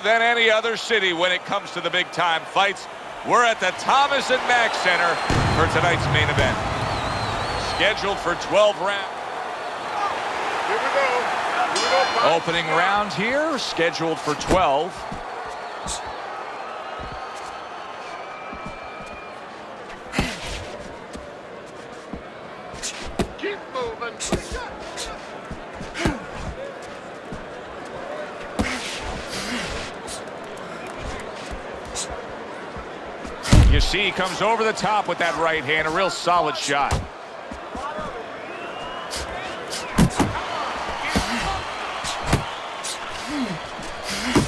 than any other city when it comes to the big-time fights. We're at the Thomas and Mack Center for tonight's main event. Scheduled for 12 rounds. Here we go. Opening round here, scheduled for 12. Keep moving. You see, he comes over the top with that right hand, a real solid shot.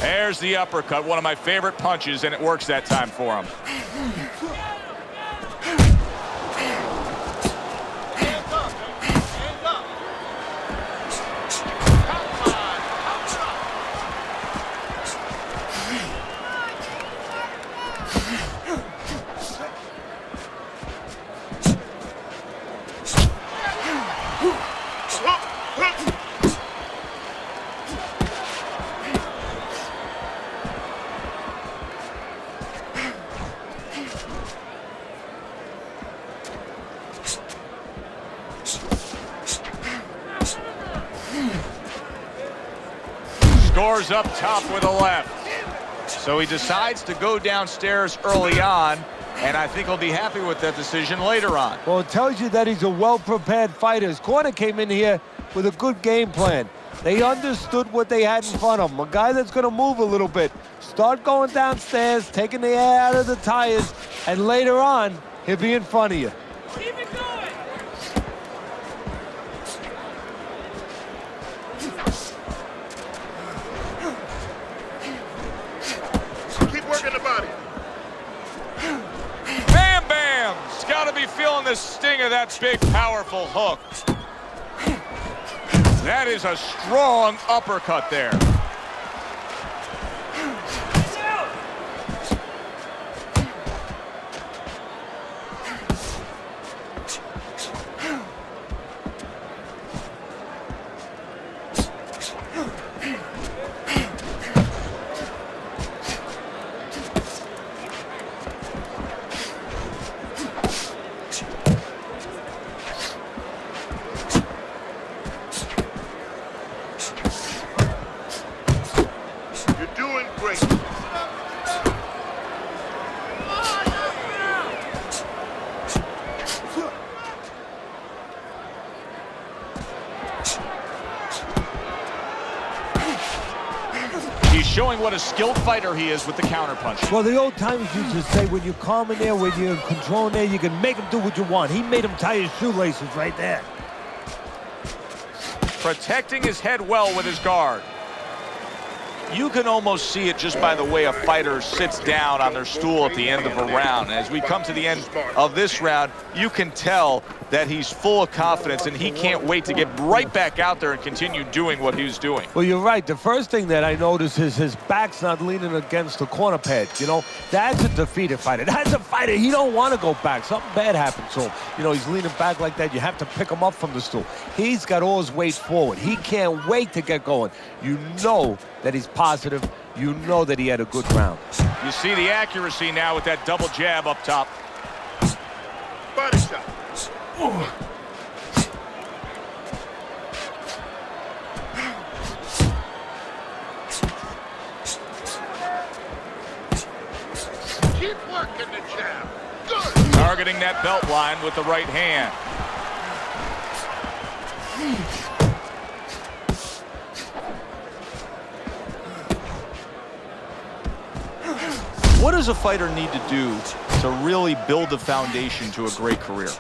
There's the uppercut, one of my favorite punches, and it works that time for him. Scores up top with a left. So he decides to go downstairs early on, and I think he'll be happy with that decision later on. Well, it tells you that he's a well-prepared fighter. His corner came in here with a good game plan. They understood what they had in front of him. A guy that's going to move a little bit. Start going downstairs, taking the air out of the tires, and later on, he'll be in front of you. Keep it going. Keep working the body. Bam, bam! He's got to be feeling the sting of that big, powerful hook. That is a strong uppercut there. You're doing great. He's showing what a skilled fighter he is with the counterpunch. Well, the old timers used to say, when you're calm in there, when you're in control in there, you can make him do what you want. He made him tie his shoelaces right there. Protecting his head well with his guard. You can almost see it just by the way a fighter sits down on their stool at the end of a round. As we come to the end of this round, you can tell that he's full of confidence and he can't wait to get right back out there and continue doing what he was doing. Well, you're right. The first thing that I noticed is his back's not leaning against the corner pad. You know, that's a defeated fighter. That's a fighter. He don't want to go back. Something bad happened to him. You know, he's leaning back like that. You have to pick him up from the stool. He's got all his weight forward. He can't wait to get going. You know that he's positive. You know that he had a good round. You see the accuracy now with that double jab up top. Body shot. Keep working the jab. Good. Targeting that belt line with the right hand. What does a fighter need to do to really build the foundation to a great career?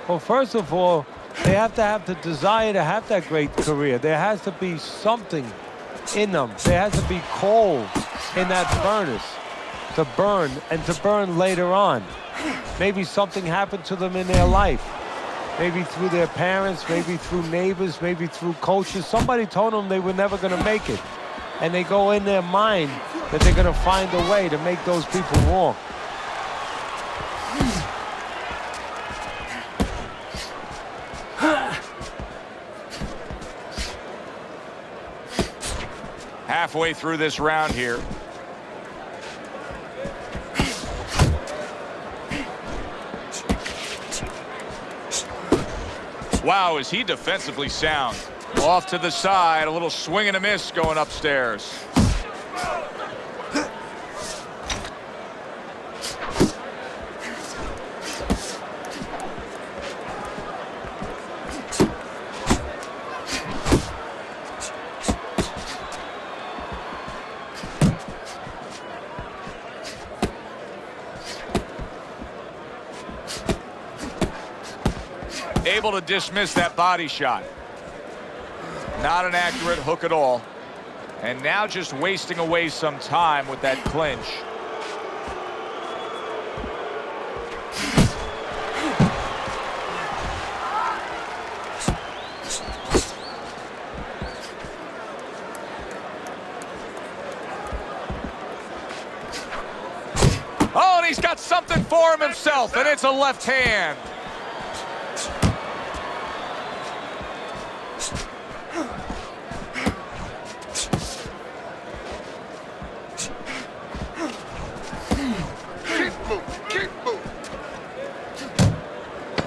Well, first of all, they have to have the desire to have that great career. There has to be something in them. There has to be coal in that furnace to burn, and to burn later on. Maybe something happened to them in their life. Maybe through their parents, maybe through neighbors, maybe through coaches. Somebody told them they were never going to make it. And they go in their mind that they're going to find a way to make those people wrong. Halfway through this round here. Wow, is he defensively sound. Off to the side, a little swing and a miss going upstairs. Able to dismiss that body shot. Not an accurate hook at all. And now just wasting away some time with that clinch. Oh, and he's got something for him himself, and it's a left hand.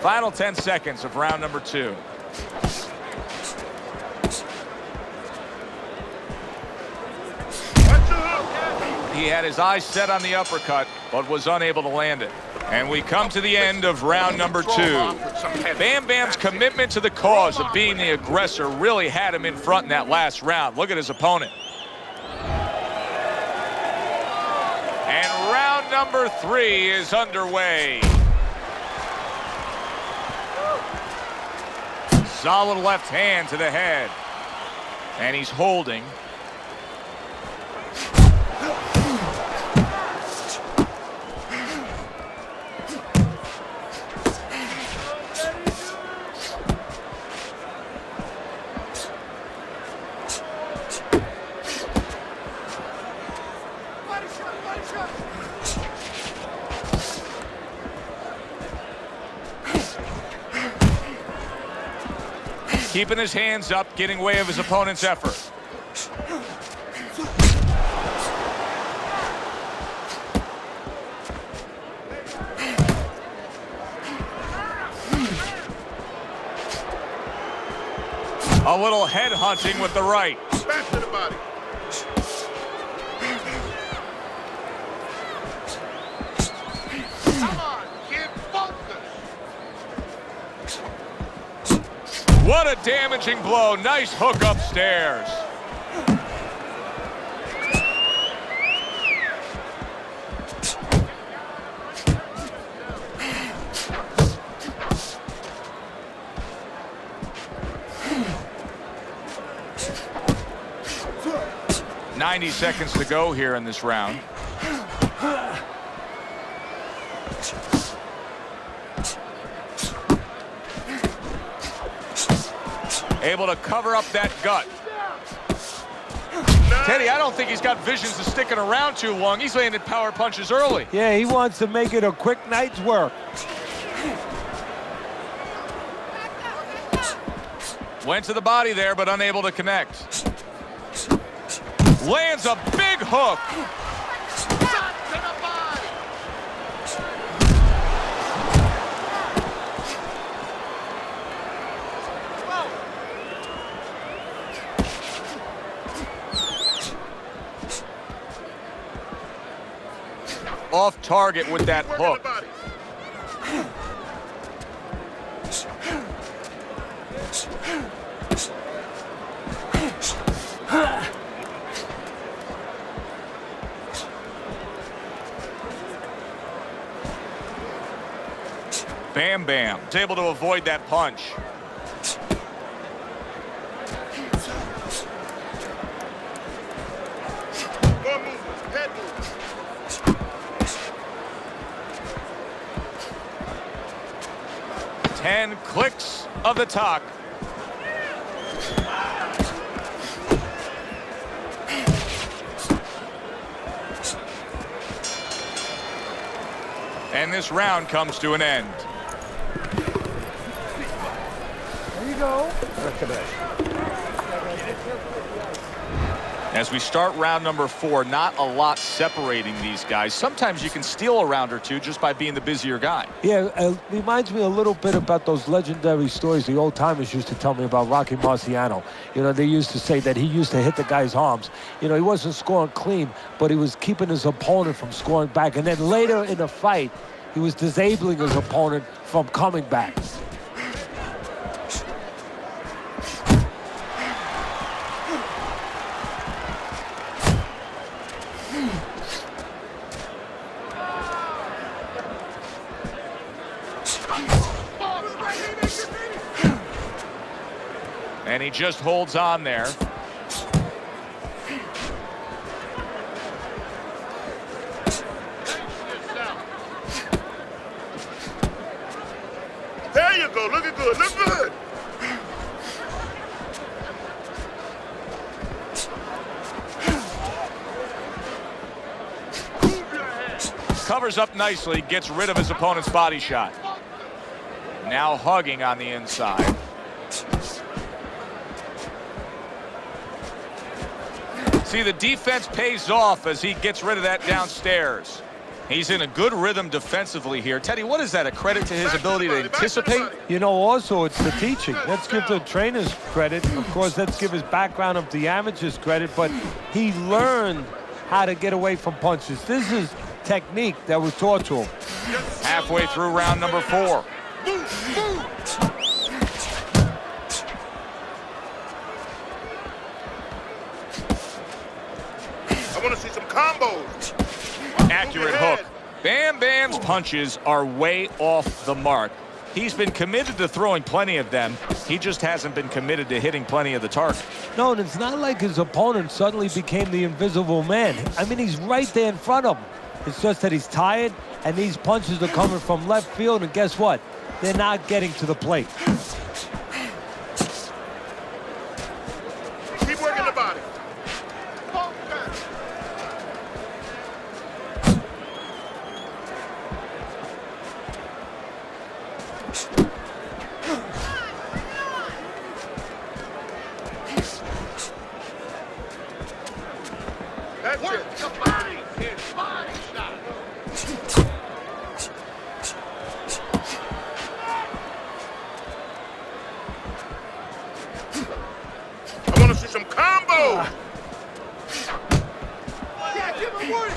Final 10 seconds of round number 2. He had his eyes set on the uppercut, but was unable to land it. And we come to the end of round number 2. Bam Bam's commitment to the cause of being the aggressor really had him in front in that last round. Look at his opponent. And round number 3 is underway. Solid left hand to the head. And he's holding. Keeping his hands up, getting way of his opponent's effort. A little head hunting with the right. Back to the body. Come on, kid, focus. What a damaging blow. Nice hook upstairs. "90 seconds to go here in this round. Able to cover up that gut. Teddy, I don't think he's got visions of sticking around too long. He's landing power punches early. Yeah, he wants to make it a quick night's work. Went to the body there, but unable to connect. Lands a big hook. Off target with that hook. Bam Bam is able to avoid that punch. More movement, head movement. 10 clicks of the talk. And this round comes to an end. There you go. As we start round number 4, not a lot separating these guys. Sometimes you can steal a round or two just by being the busier guy. Yeah, it reminds me a little bit about those legendary stories the old timers used to tell me about Rocky Marciano. You know, they used to say that he used to hit the guy's arms. You know, he wasn't scoring clean, but he was keeping his opponent from scoring back. And then later in the fight, he was disabling his opponent from coming back. And he just holds on there. There you go. Looking good. Look good. Covers up nicely, gets rid of his opponent's body shot. Now hugging on the inside. See, the defense pays off as he gets rid of that downstairs. He's in a good rhythm defensively here. Teddy, what is that, a credit to his ability to anticipate? You know, also, it's the teaching. Let's give the trainers credit. Of course, let's give his background of the amateurs credit, but he learned how to get away from punches. This is technique that was taught to him. Halfway through round number 4. I want to see some combos. Accurate hook. Bam Bam's punches are way off the mark. He's been committed to throwing plenty of them. He just hasn't been committed to hitting plenty of the target. No, and it's not like his opponent suddenly became the invisible man. I mean, he's right there in front of him. It's just that he's tired, and these punches are coming from left field, and guess what? They're not getting to the plate. Keep working the body. That's it. The body. His body shot. I want to see some combos. Yeah, give him one.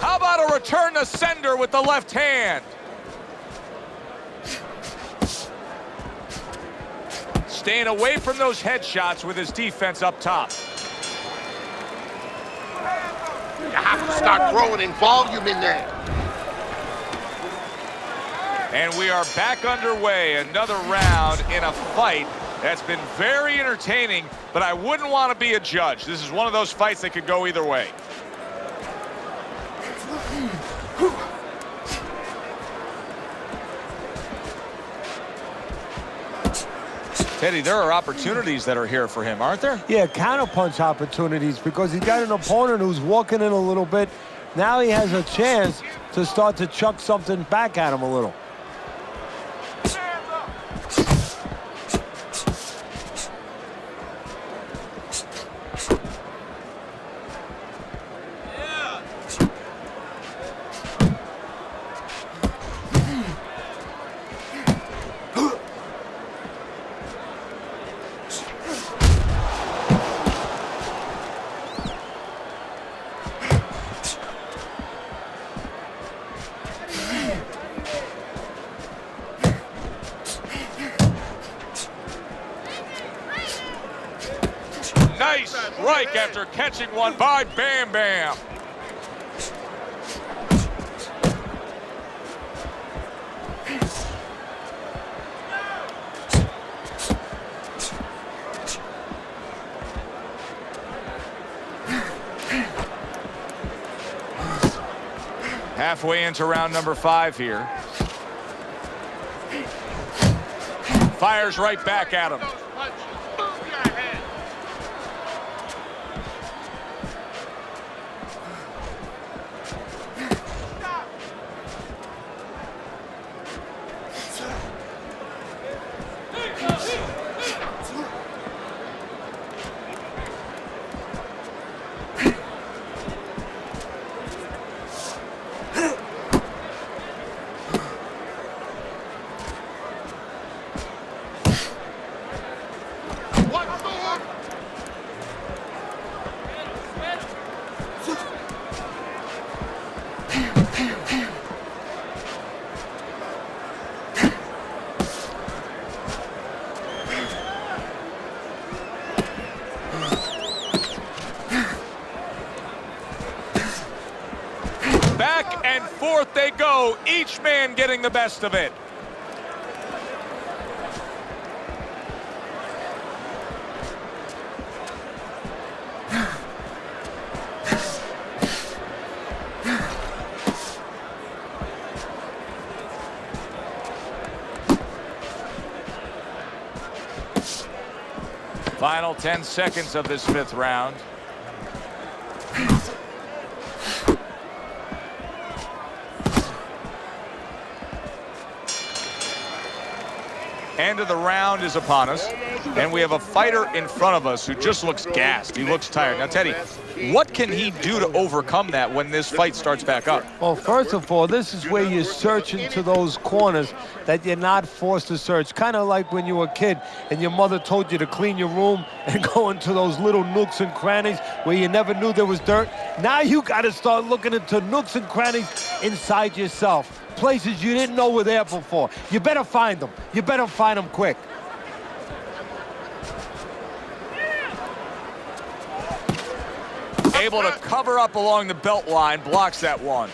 How about a return to sender with the left hand? Staying away from those headshots with his defense up top. You have to start growing in volume in there. And we are back underway. Another round in a fight that's been very entertaining, but I wouldn't want to be a judge. This is one of those fights that could go either way. Teddy, there are opportunities that are here for him, aren't there? Yeah, counterpunch opportunities, because he's got an opponent who's walking in a little bit. Now he has a chance to start to chuck something back at him a little. Nice strike after catching one by Bam Bam. Halfway into round number 5 here. Fires right back at him. back and forth they go, each man getting the best of it. Final 10 seconds of this 5th round. End of the round is upon us, and we have a fighter in front of us who just looks gassed. He looks tired. Now, Teddy, what can he do to overcome that when this fight starts back up? Well, first of all, this is where you search into those corners that you're not forced to search. Kind of like when you were a kid and your mother told you to clean your room and go into those little nooks and crannies where you never knew there was dirt. Now you got to start looking into nooks and crannies inside yourself. Places you didn't know were there before. You better find them. You better find them quick. Able to cover up along the belt line, blocks that one.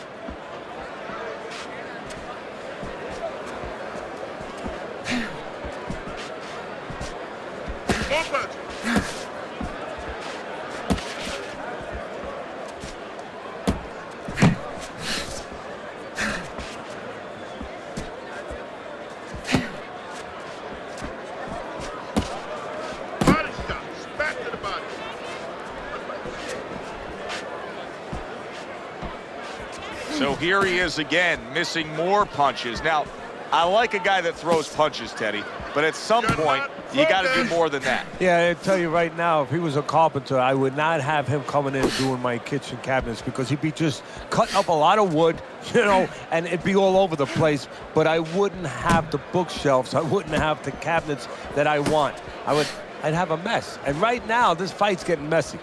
So here he is again, missing more punches. Now, I like a guy that throws punches, Teddy, but at some point, you got to do more than that. Yeah, I tell you right now, if he was a carpenter, I would not have him coming in doing my kitchen cabinets because he'd be just cutting up a lot of wood, you know, and it'd be all over the place. But I wouldn't have the bookshelves. I wouldn't have the cabinets that I want. I'd have a mess. And right now, this fight's getting messy.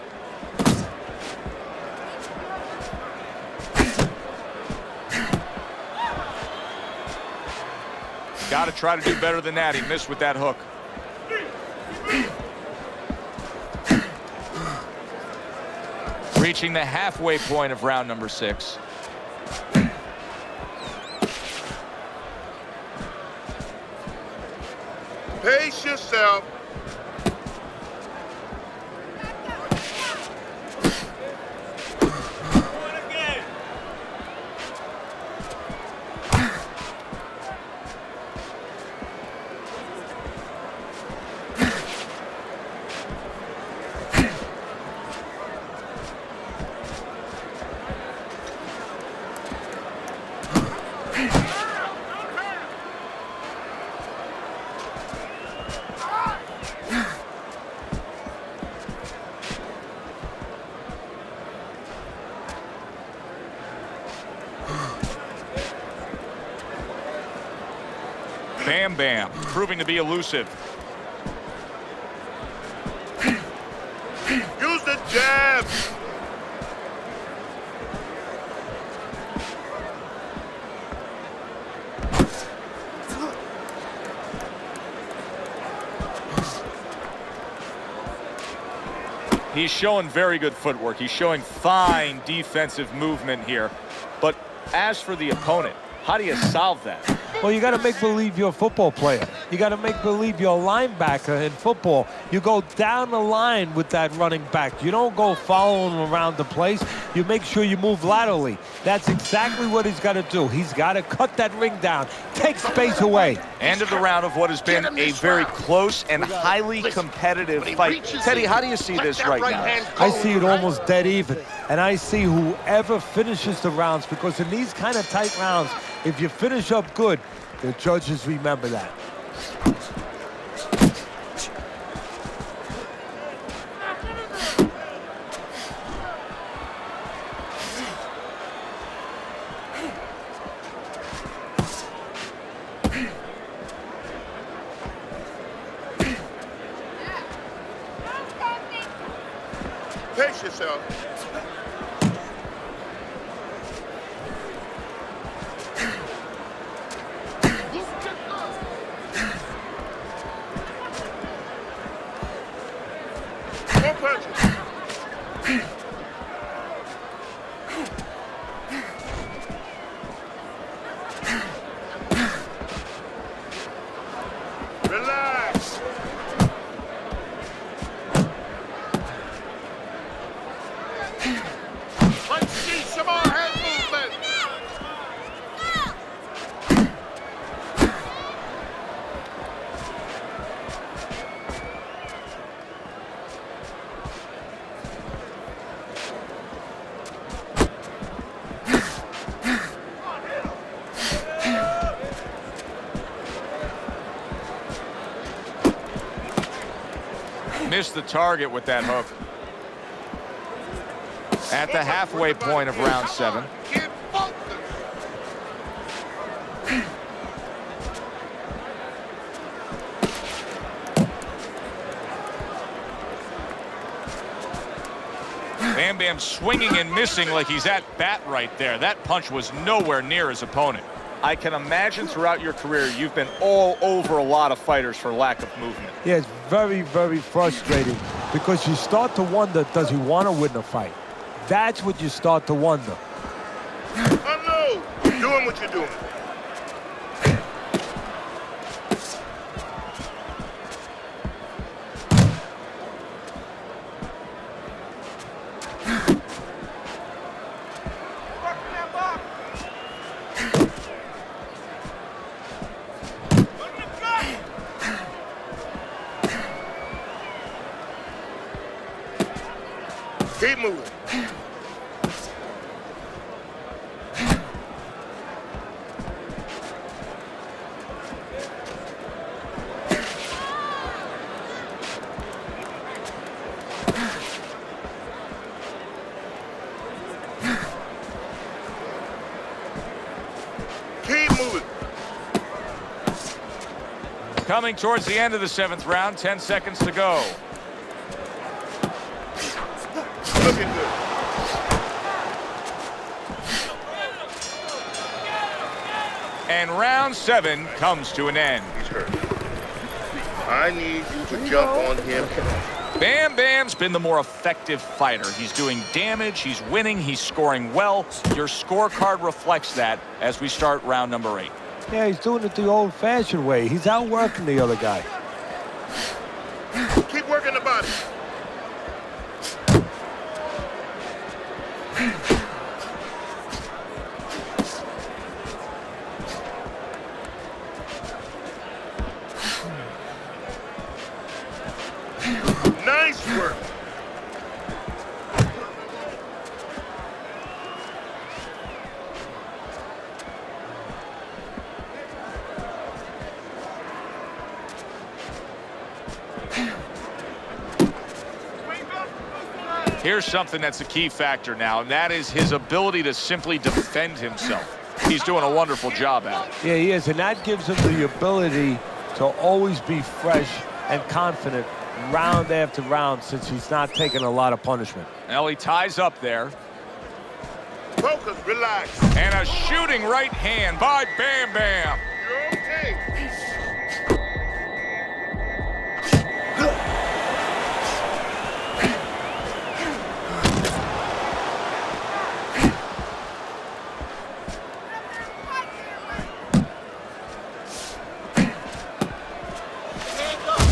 Got to try to do better than that. He missed with that hook. Reaching the halfway point of round number 6. Pace yourself. Bam Bam, proving to be elusive. Use the jab. He's showing very good footwork. He's showing fine defensive movement here. But as for the opponent, how do you solve that? Well, you got to make believe you're a football player. You got to make believe you're a linebacker in football. You go down the line with that running back. You don't go following him around the place. You make sure you move laterally. That's exactly what he's got to do. He's got to cut that ring down, take space away. End of the round of what has been a very close and highly competitive fight. Teddy, how do you see this right now? I see it almost dead even. And I see whoever finishes the rounds, because in these kind of tight rounds, if you finish up good, the judges remember that. Pace yourself. Let's see some more head movement. Missed the target with that hook. At the halfway point of round 7. Get focused. Bam Bam swinging and missing like he's at bat right there. That punch was nowhere near his opponent. I can imagine throughout your career you've been all over a lot of fighters for lack of movement. Yeah, it's very, very frustrating because you start to wonder, does he want to win the fight? That's what you start to wonder. Oh no, you're doing what you're doing. Keep moving. Keep moving. Coming towards the end of the 7th round, 10 seconds to go. Looking good. And round 7 comes to an end. He's hurt. I need you to jump on him. Bam Bam's been the more effective fighter. He's doing damage, he's winning, he's scoring well. Your scorecard reflects that as we start round number 8. Yeah, he's doing it the old-fashioned way. He's outworking the other guy. Keep working the body. Nice work. Here's something that's a key factor now, and that is his ability to simply defend himself. He's doing a wonderful job at it. Yeah, he is, and that gives him the ability to always be fresh and confident round after round since he's not taking a lot of punishment. Now he ties up there. Focus, relax. And a shooting right hand by Bam Bam. You're okay.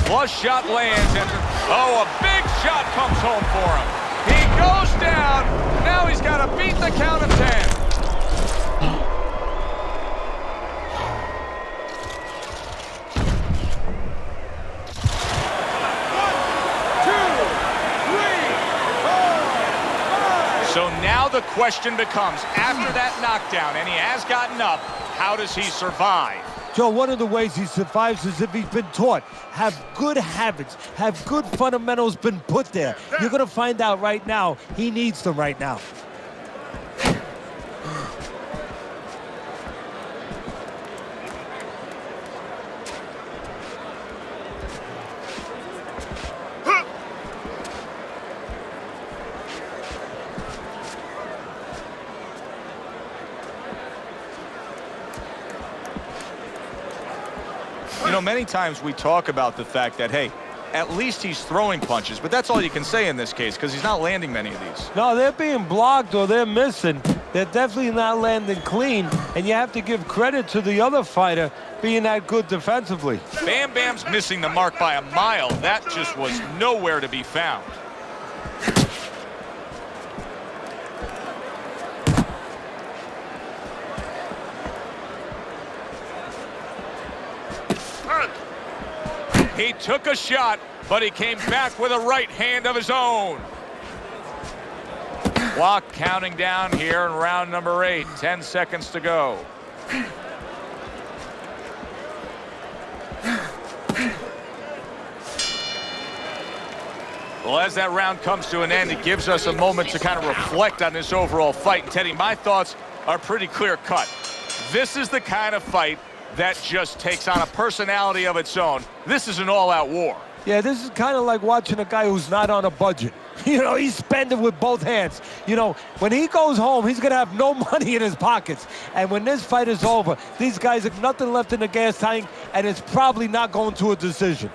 Flush shot lands, and oh, a big shot comes home for him. He goes down. Now he's got to beat the count of 10. 1, 2, 3, 4, 5. So now the question becomes, after that knockdown, and he has gotten up, how does he survive? Joe, one of the ways he survives is if he's been taught. Have good habits, have good fundamentals been put there. You're going to find out right now he needs them right now. You know, many times we talk about the fact that, hey, at least he's throwing punches, but that's all you can say in this case because he's not landing many of these. No, they're being blocked or they're missing. They're definitely not landing clean, and you have to give credit to the other fighter being that good defensively. Bam Bam's missing the mark by a mile. That just was nowhere to be found. He took a shot, but he came back with a right hand of his own. Clock counting down here in round number 8. 10 seconds to go. Well, as that round comes to an end, it gives us a moment to kind of reflect on this overall fight. And Teddy, my thoughts are pretty clear-cut. This is the kind of fight that just takes on a personality of its own. This is an all-out war. Yeah, this is kind of like watching a guy who's not on a budget. You know, he's spending with both hands. You know, when he goes home, he's going to have no money in his pockets. And when this fight is over, these guys have nothing left in the gas tank, and it's probably not going to a decision.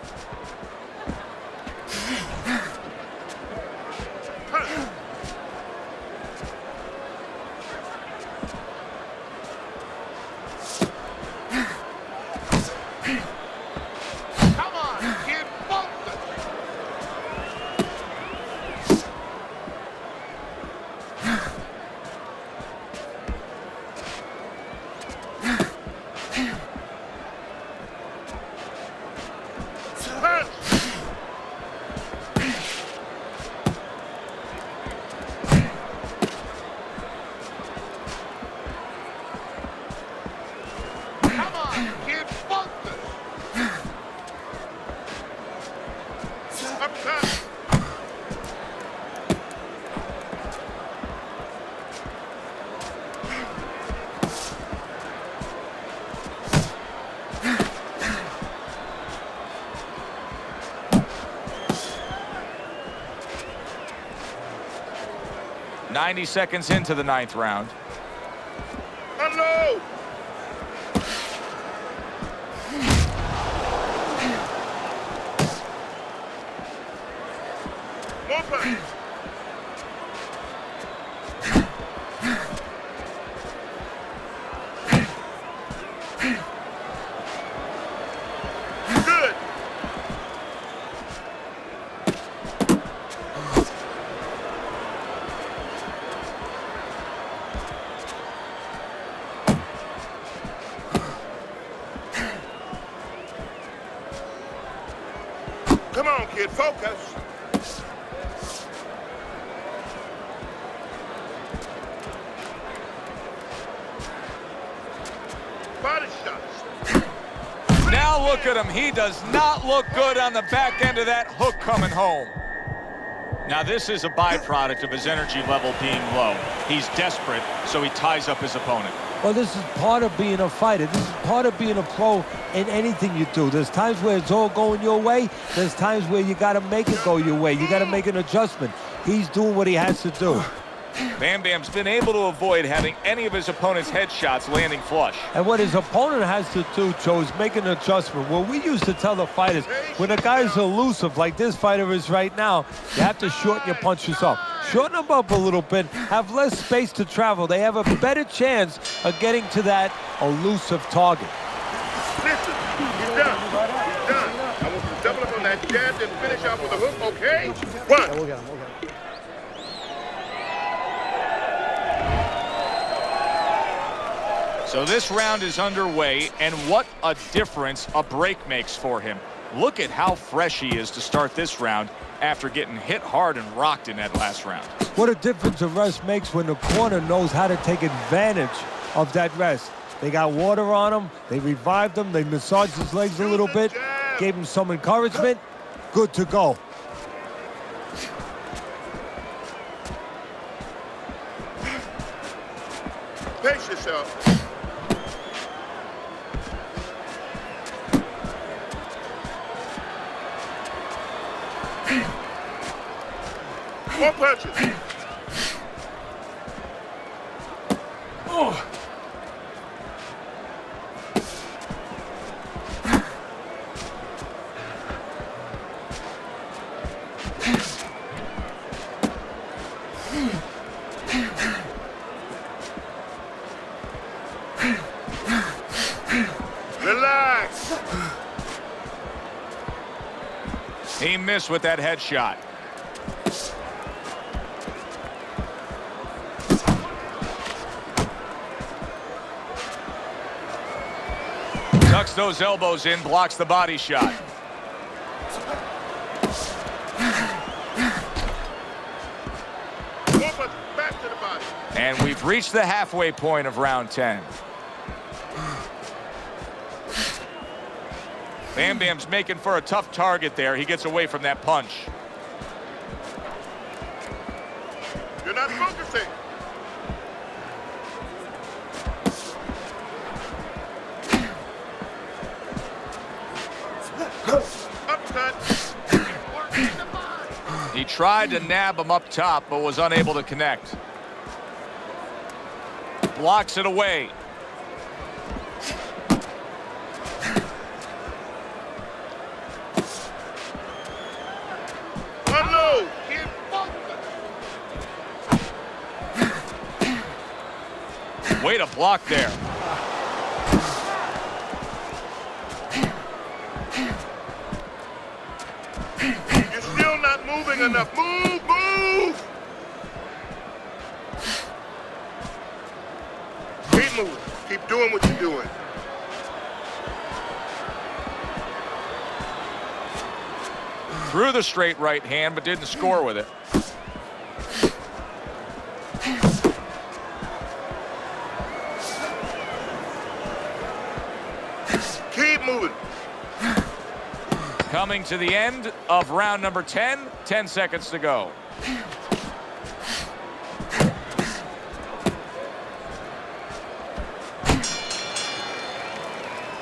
.90 seconds into the 9th round. Hello. Open. Good. Come on, kid, focus. Body shots. Now look at him. He does not look good on the back end of that hook coming home. Now this is a byproduct of his energy level being low. He's desperate, so he ties up his opponent. Well, this is part of being a fighter. This is part of being a pro in anything you do. There's times where it's all going your way. There's times where you got to make it go your way. You got to make an adjustment. He's doing what he has to do. Bam Bam's been able to avoid having any of his opponent's headshots landing flush. And what his opponent has to do, Joe, is make an adjustment. Well, we used to tell the fighters, when a guy's elusive like this fighter is right now, you have to shorten your punches up. Shorten them up a little bit, have less space to travel. They have a better chance of getting to that elusive target. Listen, he's done. He's done. I want you to double up on that jab and finish off with a hook, okay? One. We'll get him. So this round is underway, and what a difference a break makes for him. Look at how fresh he is to start this round after getting hit hard and rocked in that last round. What a difference a rest makes when the corner knows how to take advantage of that rest. They got water on him, they revived him, they massaged his legs a little bit, gave him some encouragement. Good to go. Pace yourself. More punches. Oh. Relax. He missed with that headshot. Tucks those elbows in, blocks the body shot. Upper back to the body. And we've reached the halfway point of round 10. Bam Bam's making for a tough target there. He gets away from that punch. You're not focusing. Upcut. He tried to nab him up top, but was unable to connect. Blocks it away. Unload. Way to block there. You're still not moving enough. Move, move. Keep moving. Keep doing what you're doing. Threw the straight right hand, but didn't score with it. Keep moving. Coming to the end of round number 10, 10 seconds to go.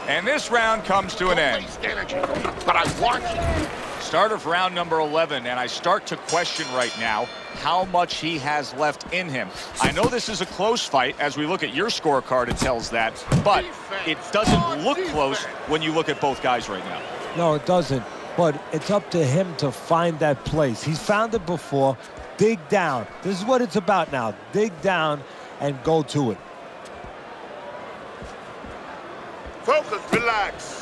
And this round comes to an end. But I want you. Start of round number 11, and I start to question right now how much he has left in him. I know this is a close fight. As we look at your scorecard, it tells that, but it doesn't look close when you look at both guys right now. No, it doesn't. But it's up to him to find that place. He's found it before. Dig down. This is what it's about now. Dig down and go to it. Focus, relax.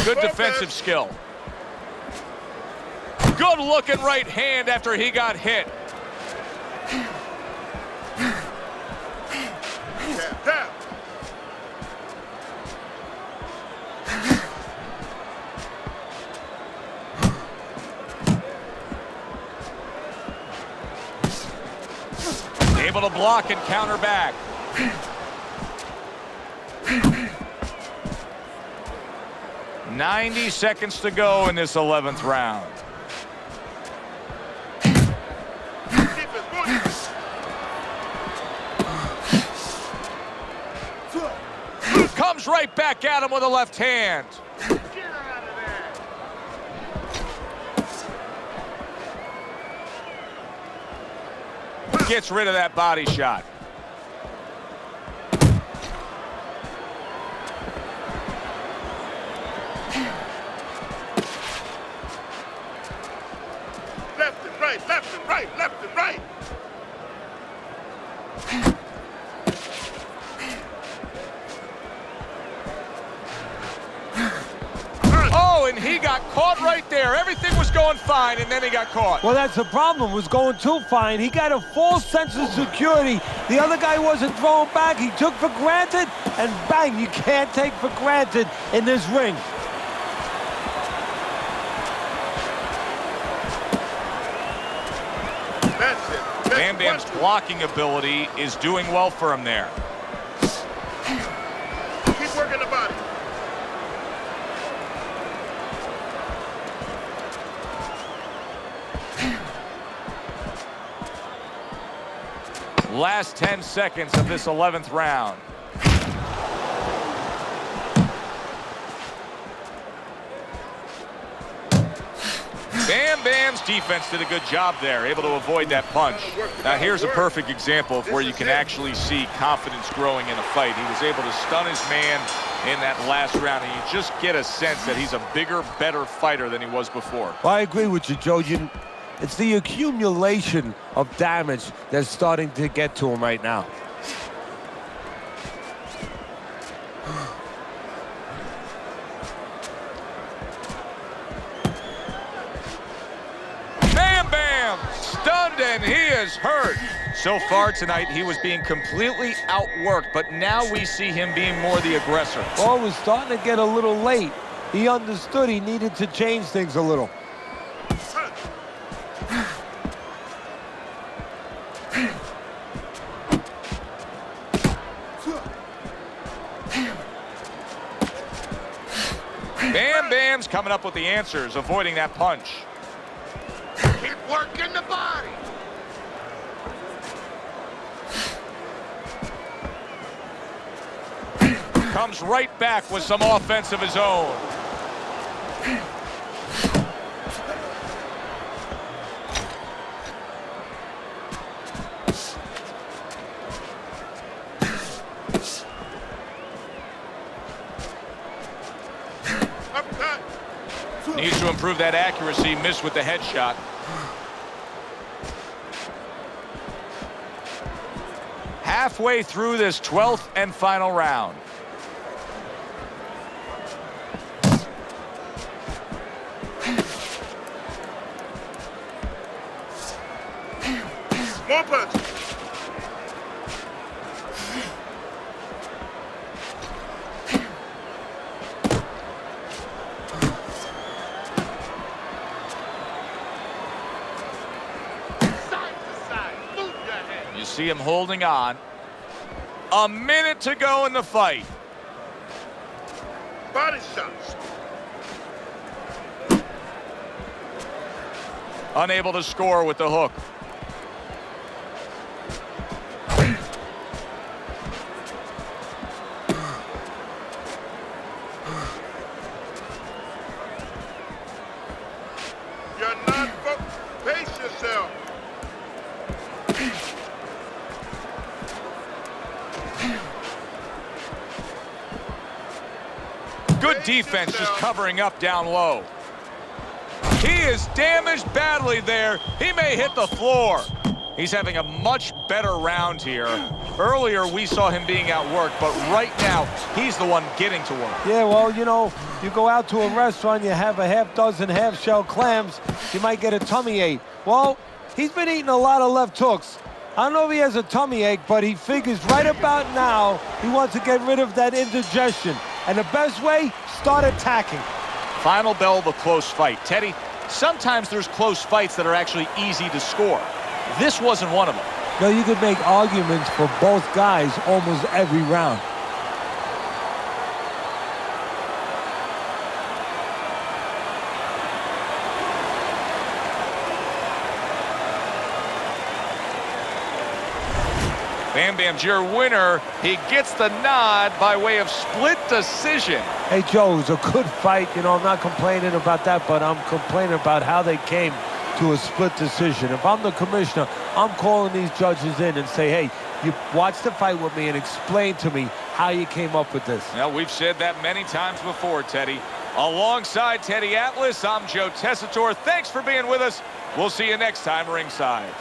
Good defensive skill. Good looking right hand after he got hit. Tap, tap. Able to block and counter back. "90 seconds to go in this 11th round. Comes right back at him with a left hand. Get out of there. Gets rid of that body shot. Left and right, left and right, left and right. Oh, and he got caught right there. Everything was going fine, and then he got caught. Well, that's the problem. It was going too fine. He got a false sense of security. The other guy wasn't throwing back. He took for granted, and bang, you can't take for granted in this ring. That's it. Bam Bam's blocking ability is doing well for him there. Keep working the body. Last 10 seconds of this 11th round. Bam Bam's defense did a good job there, able to avoid that punch. Now here's a perfect example of where you can actually see confidence growing in a fight. He was able to stun his man in that last round, and you just get a sense that he's a bigger, better fighter than he was before. Well, I agree with you, Joe. It's the accumulation of damage that's starting to get to him right now. Bam Bam! Stunned and he is hurt. So far tonight, he was being completely outworked, but now we see him being more the aggressor. Well, it was starting to get a little late. He understood he needed to change things a little. Bam Bam's coming up with the answers, avoiding that punch. Keep working the body. Comes right back with some offense of his own. Needs to improve that accuracy, missed with the headshot. Halfway through this 12th and final round. More punches. You see him holding on. A minute to go in the fight. Body shots. Unable to score with the hook. You're not pace yourself. Good defense just covering up down low. He is damaged badly there. He may hit the floor. He's having a much better round here. Earlier, we saw him being outworked, but right now, he's the one getting to work. Yeah, well, you know, you go out to a restaurant, you have a half dozen half-shell clams, you might get a tummy ache. Well, he's been eating a lot of left hooks. I don't know if he has a tummy ache, but he figures right about now he wants to get rid of that indigestion. And the best way, start attacking. Final bell of a close fight. Teddy, sometimes there's close fights that are actually easy to score. This wasn't one of them. No, you could make arguments for both guys almost every round. Bam Bam's your winner. He gets the nod by way of split decision. Hey, Joe, it was a good fight. You know, I'm not complaining about that, but I'm complaining about how they came to a split decision. If I'm the commissioner, I'm calling these judges in and say, hey, you watch the fight with me and explain to me how you came up with this. Now, we've said that many times before, Teddy. Alongside Teddy Atlas, I'm Joe Tessitore. Thanks for being with us. We'll see you next time ringside.